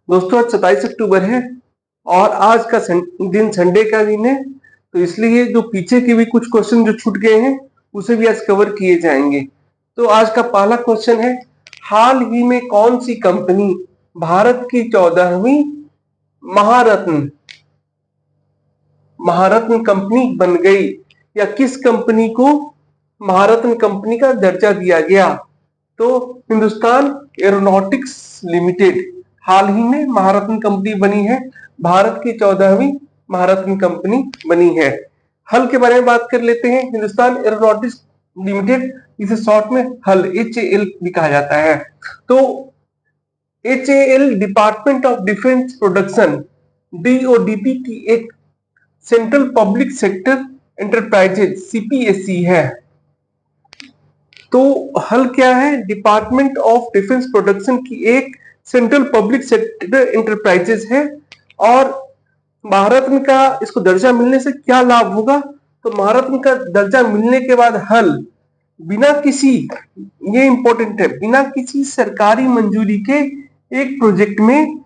दोस्तों आज 27 अक्टूबर है और आज का दिन संडे का दिन है। तो इसलिए जो पीछे के भी कुछ क्वेश्चन जो छूट गए हैं उसे भी आज कवर किए जाएंगे। तो आज का पहला क्वेश्चन है, हाल ही में कौन सी कंपनी भारत की 14वीं महारत्न महारत्न कंपनी बन गई, या किस कंपनी को महारत्न कंपनी का दर्जा दिया गया? तो हिंदुस्तान एरोनॉटिक्स लिमिटेड हाल ही में महारत्न कंपनी बनी है, भारत की 14वीं महारत्न कंपनी बनी है। हल के बारे में बात कर लेते हैं। हिंदुस्तान एरोनॉटिक्स लिमिटेड, इसे शॉर्ट में हल HAL भी कहा जाता है। तो HAL department of defence production DODP की एक central public sector enterprises CPSE है। तो हल क्या है? डिपार्टमेंट ऑफ डिफेंस प्रोडक्शन की एक सेंट्रल पब्लिक सेक्टर एंटरप्राइजेज है। और महारत्न का इसको दर्जा मिलने से क्या लाभ होगा? तो महारत्न का दर्जा मिलने के बाद हल बिना किसी, ये इंपॉर्टेंट है, बिना किसी सरकारी मंजूरी के एक प्रोजेक्ट में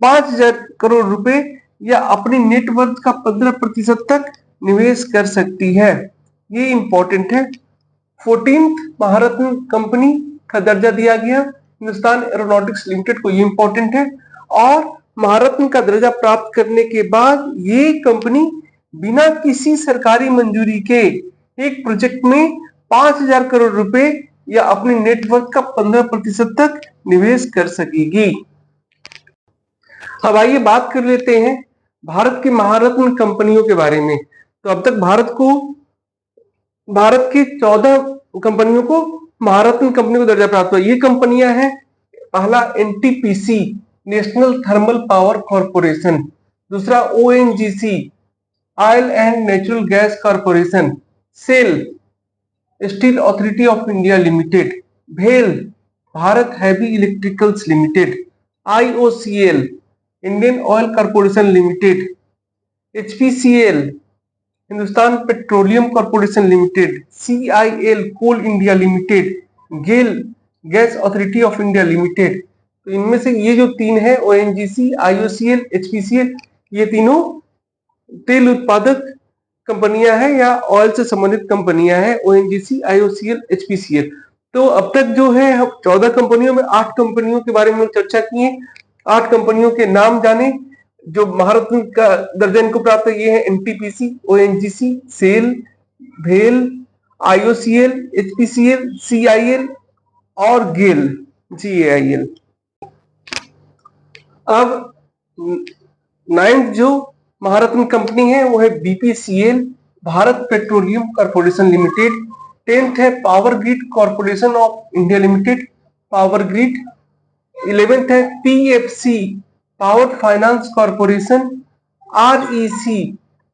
5,000 करोड़ रुपए या अपनी नेटवर्थ का 15% तक निवेश कर सकती है। ये इंपॉर्टेंट है। 14th महारत्न कंपनी का दर्जा दिया गया हिंदुस्तान एरोनॉटिक्स लिमिटेड को, ये इंपॉर्टेंट है। और महारत्न का दर्जा प्राप्त करने के बाद ये कंपनी बिना किसी सरकारी मंजूरी के एक प्रोजेक्ट में 5,000 करोड़ रुपए या अपनी नेटवर्क का 15% तक निवेश कर सकेगी। अब आइए बात कर लेते हैं भारत की महारत्न कंपनियों के बारे में। तो अब तक भारत की 14 कंपनियों को महारत्न कंपनी को दर्जा प्राप्त हुआ। ये कंपनियां हैं, पहला NTPC national thermal power corporation, दूसरा ONGC oil and natural gas corporation, SAIL steel authority of India limited, भेल Bharat heavy electricals limited, IOCL Indian oil corporation limited, HPCL Hindustan petroleum corporation limited, CIL coal India limited, GAIL gas authority of India limited. तो इनमें से ये जो तीन है, ONGC, IOCL, HPCL, ये तीनों तेल उत्पादक कंपनियां हैं या ऑयल से संबंधित कंपनियां हैं, ONGC, IOCL, HPCL। तो अब तक जो है 14 कंपनियों में 8 कंपनियों के बारे में चर्चा की। 8 कंपनियों के नाम जाने जो महारत्न का दर्जा इनको प्राप्त है। ये है NTPC, ONGC, सेल, भेल, IOCL, HPCL, CIL और गेल GAIL। अब 9th जो महारत्न कंपनी है वो है BPCL Bharat petroleum corporation limited. 10th है power grid corporation of India limited, power grid. 11th है PFC power finance corporation, REC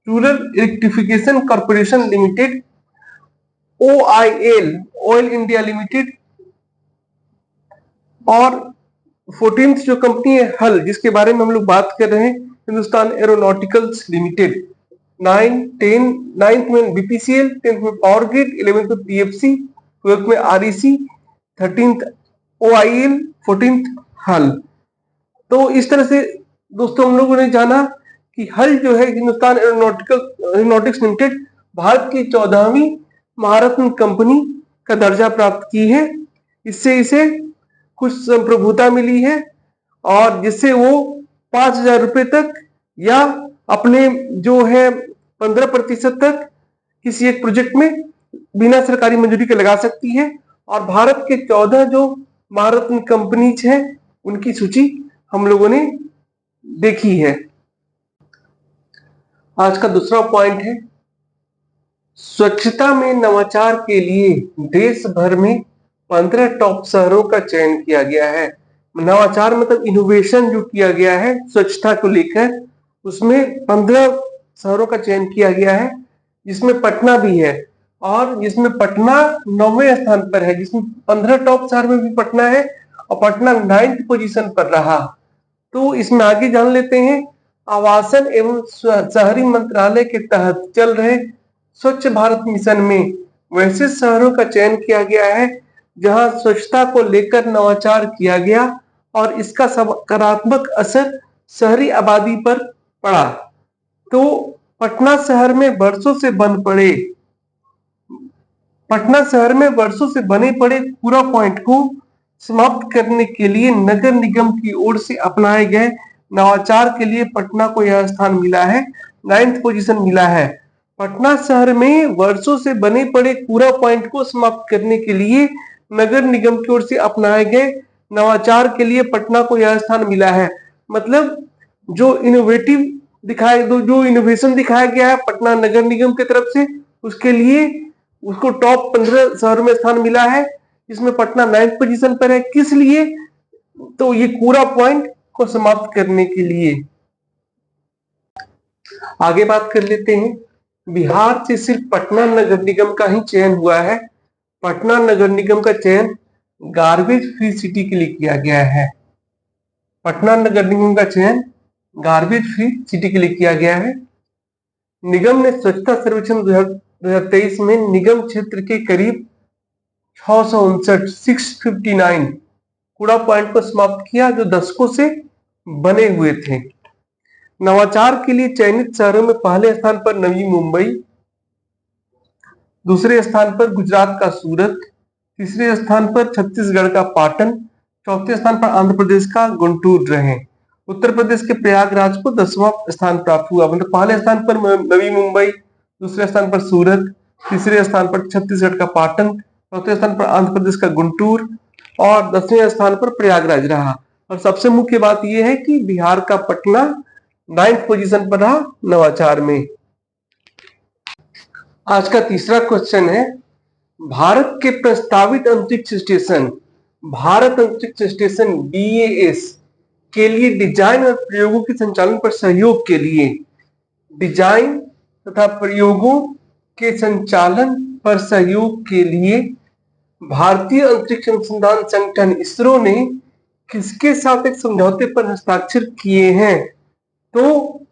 rural electrification corporation limited, OIL oil India limited. और 14th जो company है हल, जिसके बारे में हम लोग बात कर रहे हैं, हिंदुस्तान एरोनॉटिकल्स लिमिटेड। 9th में BPCL, 10th में पावर ग्रिड, 11th में PFC, 12th में REC, 13th OIL, 14th हल। तो इस तरह से दोस्तों हम लोगों ने जाना कि हल जो है हिंदुस्तान एरोनॉटिक्स लिमिटेड भारत की 14वीं महारत्न कंपनी का दर्जा प्राप्त की है। इससे इसे कुछ संप्रभुता मिली है और जिससे वो 5,000 रुपए तक या अपने जो है 15% तक किसी एक प्रोजेक्ट में बिना सरकारी मंजूरी के लगा सकती है। और भारत के 14 जो महारत्न कंपनीज है उनकी सूची हम लोगों ने देखी है। आज का दूसरा पॉइंट है, स्वच्छता में नवाचार के लिए देश भर में 15 टॉप शहरों का चयन किया गया है। नवाचार मतलब इनोवेशन जो किया गया है स्वच्छता को लेकर, उसमें 15 शहरों का चयन किया गया है, जिसमें पटना भी है। और जिसमें पटना 9वें स्थान पर है, जिसमें 15 टॉप शहर में भी पटना है और पटना 9th पोजीशन पर रहा। तो इसमें आगे जान लेते हैं, आवासन एवं शहरी मंत्रालय के तहत चल रहे स्वच्छ भारत मिशन में वैसे शहरों का चयन किया गया है जहां स्वच्छता को लेकर नवाचार किया गया और इसका सकारात्मक असर शहरी आबादी पर पड़ा। तो पटना शहर में वर्षों से बने पड़े कूड़ा पॉइंट को समाप्त करने के लिए नगर निगम की ओर से अपनाए गए नवाचार के लिए पटना को यह स्थान मिला है, 9th पोजीशन मिला है। पटना शहर में वर्षों से बने पड़े कूड़ा पॉइंट को समाप्त करने के लिए नगर निगम की ओर से अपनाए गए नवाचार के लिए पटना को यह स्थान मिला है। मतलब जो इनोवेशन दिखाया गया है पटना नगर निगम की तरफ से, उसके लिए उसको टॉप 15 शहरों में स्थान मिला है। इसमें पटना 9th पोजीशन पर है। किस लिए? तो ये कूड़ा पॉइंट को समाप्त करने के लिए। आगे बात कर लेते हैं। बिहार से सिर्फ पटना नगर निगम का ही चयन हुआ है। पटना नगर निगम का चयन गार्बेज फ्री सिटी के लिए किया गया है। पटना नगर निगम का चयन गार्बेज फ्री सिटी के लिए किया गया है। निगम ने स्वच्छता सर्वेक्षण 2023 में निगम क्षेत्र के करीब 659 कूड़ा पॉइंट को समाप्त किया जो दशकों से बने हुए थे। नवाचार के लिए चयनित शहरों में पहले स्थान पर नवी मुंबई, दूसरे स्थान पर गुजरात का सूरत, तीसरे स्थान पर छत्तीसगढ़ का पाटन, चौथे स्थान पर आंध्र प्रदेश का गुंटूर रहे। उत्तर प्रदेश के प्रयागराज को 10वां स्थान प्राप्त हुआ। मतलब पहले स्थान पर नवी मुंबई, दूसरे स्थान पर सूरत, तीसरे स्थान पर छत्तीसगढ़ का पाटन, चौथे स्थान पर आंध्र प्रदेश का गुंटूर और 10वें स्थान पर प्रयागराज रहा। और सबसे मुख्य बात यह है कि बिहार का पटना 9th पोजीशन पर रहा नवाचार में। आज का तीसरा क्वेश्चन है, भारत के प्रस्तावित अंतरिक्ष स्टेशन भारत अंतरिक्ष स्टेशन BAS के लिए डिजाइन और प्रयोगों के संचालन पर सहयोग के लिए डिजाइन तथा प्रयोगों के संचालन पर सहयोग के लिए भारतीय अंतरिक्ष अनुसंधान संगठन इसरो ने किसके साथ एक समझौते पर हस्ताक्षर किए हैं? तो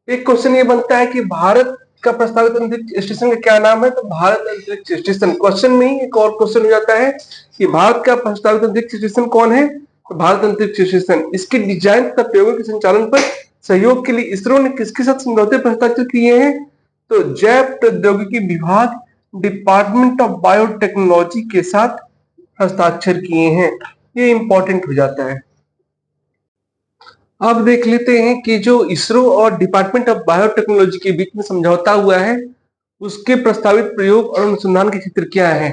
एक क्वेश्चन ये बनता है कि भारत का प्रस्तावित अंतरिक्ष स्टेशन का क्या नाम है? तो भारत अंतरिक्ष स्टेशन। क्वेश्चन में ही एक और क्वेश्चन हो जाता है कि भारत का प्रस्तावित अंतरिक्ष स्टेशन कौन है? तो भारत अंतरिक्ष स्टेशन। इसके डिजाइन तथा प्रयोगों के संचालन पर सहयोग के लिए इसरो ने किसके साथ समझौते पर हस्ताक्षर किए हैं? तो जैव प्रौद्योगिकी विभाग डिपार्टमेंट ऑफ बायोटेक्नोलॉजी के साथ हस्ताक्षर किए हैं। ये इंपॉर्टेंट हो जाता है। अब देख लेते हैं कि जो इसरो और डिपार्टमेंट ऑफ बायोटेक्नोलॉजी के बीच में समझौता हुआ है उसके प्रस्तावित प्रयोग और अनुसंधान के क्षेत्र क्या है।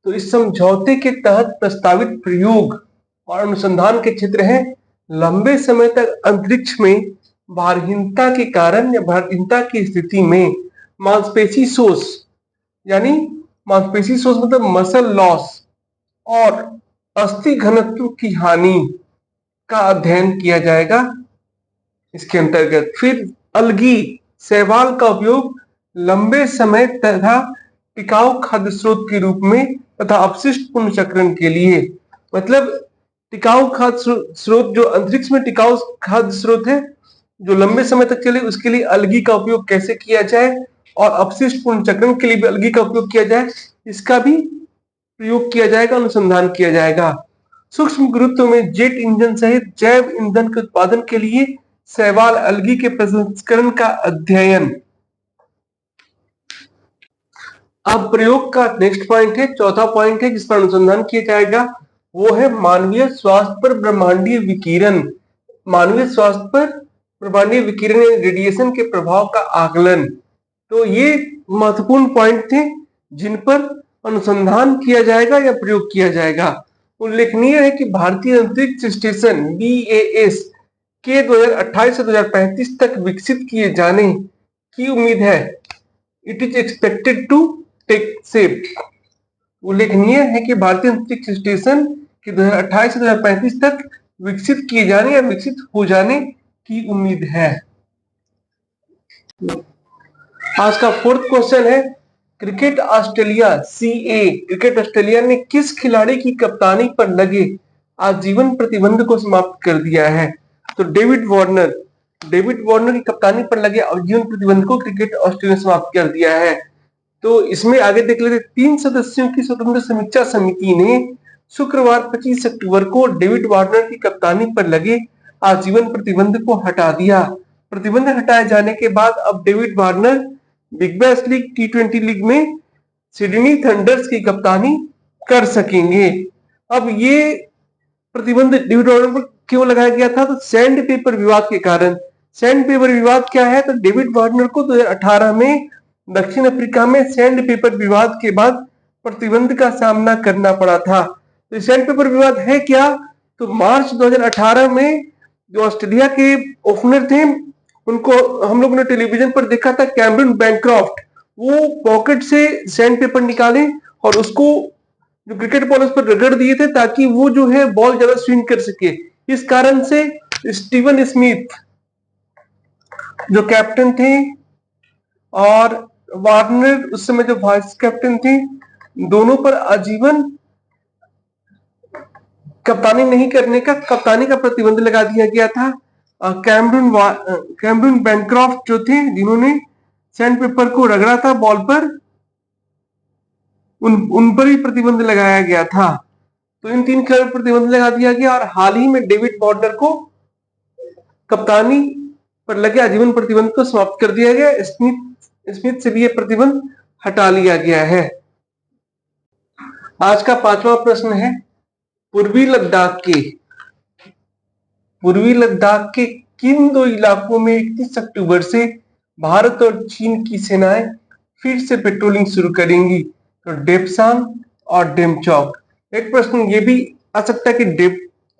तो इस समझौते के तहत प्रस्तावित प्रयोग और अनुसंधान के क्षेत्र हैं लंबे समय तक अंतरिक्ष में भारहीनता के कारण या भारहीनता की स्थिति में मांसपेशी शोष, यानी मांसपेशी शोष मतलब मसल लॉस और अस्थि घनत्व की हानि का अध्ययन किया जाएगा इसके अंतर्गत। फिर अलगी शैवाल का उपयोग लंबे समय तथा टिकाऊ खाद्य स्रोत के रूप में तथा अपशिष्ट पुनर्चक्रण के लिए, मतलब टिकाऊ खाद्य स्रोत जो अंतरिक्ष में टिकाऊ खाद्य स्रोत है जो लंबे समय तक चले, उसके लिए अलगी का उपयोग कैसे किया जाए और अपशिष्ट पुनर्चक्रण के लिए भी अलगी का उपयोग किया जाए, इसका भी प्रयोग किया जाएगा, अनुसंधान किया जाएगा। सूक्ष्म गुरुत्व में जेट इंजन सहित जैव ईंधन के उत्पादन के लिए शैवाल अलगी के प्रसंस्करण का अध्ययन। अब प्रयोग का नेक्स्ट पॉइंट है, चौथा पॉइंट है जिस पर अनुसंधान किया जाएगा, वो है मानवीय स्वास्थ्य पर ब्रह्मांडीय विकिरण। मानवीय स्वास्थ्य पर ब्रह्मांडीय विकिरण रेडिएशन के प्रभाव का आकलन। तो ये महत्वपूर्ण पॉइंट थे जिन पर अनुसंधान किया जाएगा या प्रयोग किया जाएगा। उल्लेखनीय है कि भारतीय अंतरिक्ष स्टेशन BAS के 2028 से 2035 तक विकसित किए जाने की उम्मीद है। It is expected to take shape. उल्लेखनीय है कि भारतीय अंतरिक्ष स्टेशन के 2028 से 2035 तक विकसित किए जाने या विकसित हो जाने की उम्मीद है। आज का फोर्थ क्वेश्चन है, क्रिकेट ऑस्ट्रेलिया क्रिकेट ऑस्ट्रेलिया ने किस खिलाड़ी की कप्तानी पर लगे आजीवन प्रतिबंध को समाप्त कर दिया है? तो डेविड वार्नर की कप्तानी पर लगे आजीवन प्रतिबंध को क्रिकेट ऑस्ट्रेलिया ने समाप्त कर दिया है। तो इसमें आगे देख लेते, 3 सदस्यों की स्वतंत्र समीक्षा समिति ने शुक्रवार 25 अक्टूबर को डेविड वार्नर की कप्तानी पर लगे आजीवन प्रतिबंध को हटा दिया। प्रतिबंध हटाए जाने के बाद अब David Warner big bash league T20 league में सिडनी थंडर्स की कप्तानी कर सकेंगे। अब ये प्रतिबंध डेविड वार्नर पर क्यों लगाया गया था? तो सैंड पेपर विवाद के कारण। सैंड पेपर विवाद क्या है? तो डेविड वार्नर को 2018 में दक्षिण अफ्रीका में सैंड पेपर विवाद के बाद प्रतिबंध का सामना करना पड़ा था। तो सैंड पेपर विवाद है क्या? तो मार्च 2018 में जो ऑस्ट्रेलिया के ओपनर थे उनको हम लोग ने टेलीविजन पर देखा था, कैमरन बैनक्रॉफ्ट, वो पॉकेट से सैंड पेपर निकाले और उसको जो क्रिकेट बॉल उस पर रगड़ दिए थे ताकि वो जो है बॉल ज्यादा स्विंग कर सके। इस कारण से स्टीवन स्मिथ जो कैप्टन थे और वार्नर उस समय जो वाइस कैप्टन थे, दोनों पर आजीवन कप्तानी का प्रतिबंध लगा दिया गया था। कैमरन बैनक्रॉफ्ट जो थे जिन्होंने सैंड पेपर को रगड़ा था बॉल पर, उन पर भी प्रतिबंध लगाया गया था। तो इन 3 खिलाड़ियों पर प्रतिबंध लगा दिया गया और हाल ही में डेविड वार्नर को कप्तानी पर लगे आजीवन प्रतिबंध को समाप्त कर दिया गया। स्मिथ से भी यह प्रतिबंध हटा लिया गया है। आज का 5वां प्रश्न है, पूर्वी लद्दाख के किन 2 इलाकों में 31 अक्टूबर से भारत और चीन की सेनाएं फिर से पेट्रोलिंग शुरू करेंगी? तो डेप्सांग और डेमचौक। एक प्रश्न ये भी आ सकता है कि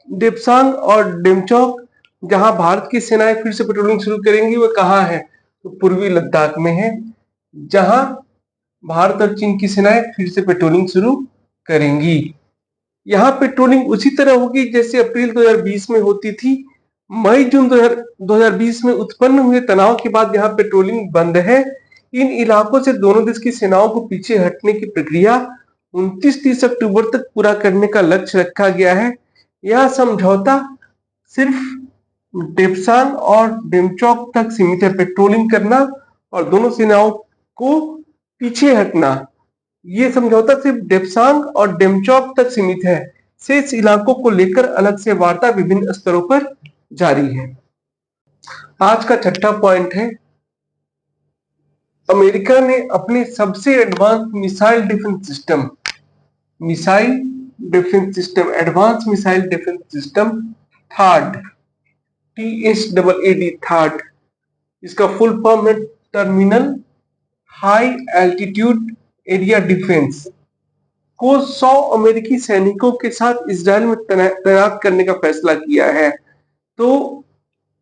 डेप्सांग और डेमचौक जहां भारत की सेनाएं फिर से पेट्रोलिंग शुरू करेंगी वो कहाँ है? तो पूर्वी लद्दाख में है, जहां भारत और चीन की सेनाएं फिर से पेट्रोलिंग शुरू करेंगी। यहाँ पेट्रोलिंग उसी तरह होगी जैसे अप्रैल 2020 में होती थी। मई जून 2020 में उत्पन्न हुए तनाव के बाद यहाँ पेट्रोलिंग बंद है। इन इलाकों से दोनों देश की सेनाओं को पीछे हटने की प्रक्रिया 29-30 अक्टूबर तक पूरा करने का लक्ष्य रखा गया है। यह समझौता सिर्फ डेप्सांग और डेमचौक तक सीमित है, पेट्रोलिंग करना और दोनों सेनाओं को पीछे हटना। ये समझौता सिर्फ डेप्सांग और डेमचौक तक सीमित है। शेष इलाकों को लेकर अलग से वार्ता विभिन्न स्तरों पर जारी है। आज का 6ठा पॉइंट है, अमेरिका ने अपने सबसे advance missile defence system third, THAAD, इसका फुल फॉर्म है terminal high altitude area defence, को 100 अमेरिकी सैनिकों के साथ इजराइल में तैनात करने का फैसला किया है। तो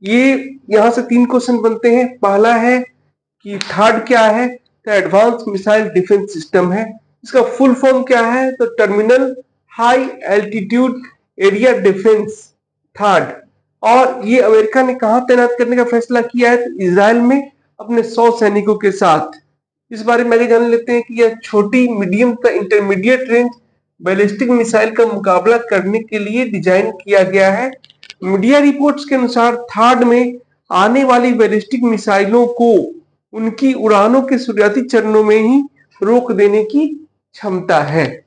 ये यहां से 3 क्वेश्चन बनते हैं। पहला है कि थार्ड क्या है? तो एडवांस मिसाइल डिफेंस सिस्टम है। इसका फुल फॉर्म क्या है? तो terminal high altitude area defence third. और ये अमेरिका ने कहां तैनात करने का फैसला किया है? तो इजराइल में अपने 100 सैनिकों के साथ। इस बारे में आगे जान लेते हैं कि यह छोटी, मीडियम तथा इंटरमीडिएट रेंज बैलिस्टिक मिसाइल का मुकाबला करने के लिए डिजाइन किया गया है। मीडिया रिपोर्ट्स के अनुसार थार्ड में आने वाली बैलिस्टिक मिसाइलों को उनकी उड़ानों के शुरुआती चरणों में ही रोक देने की क्षमता है।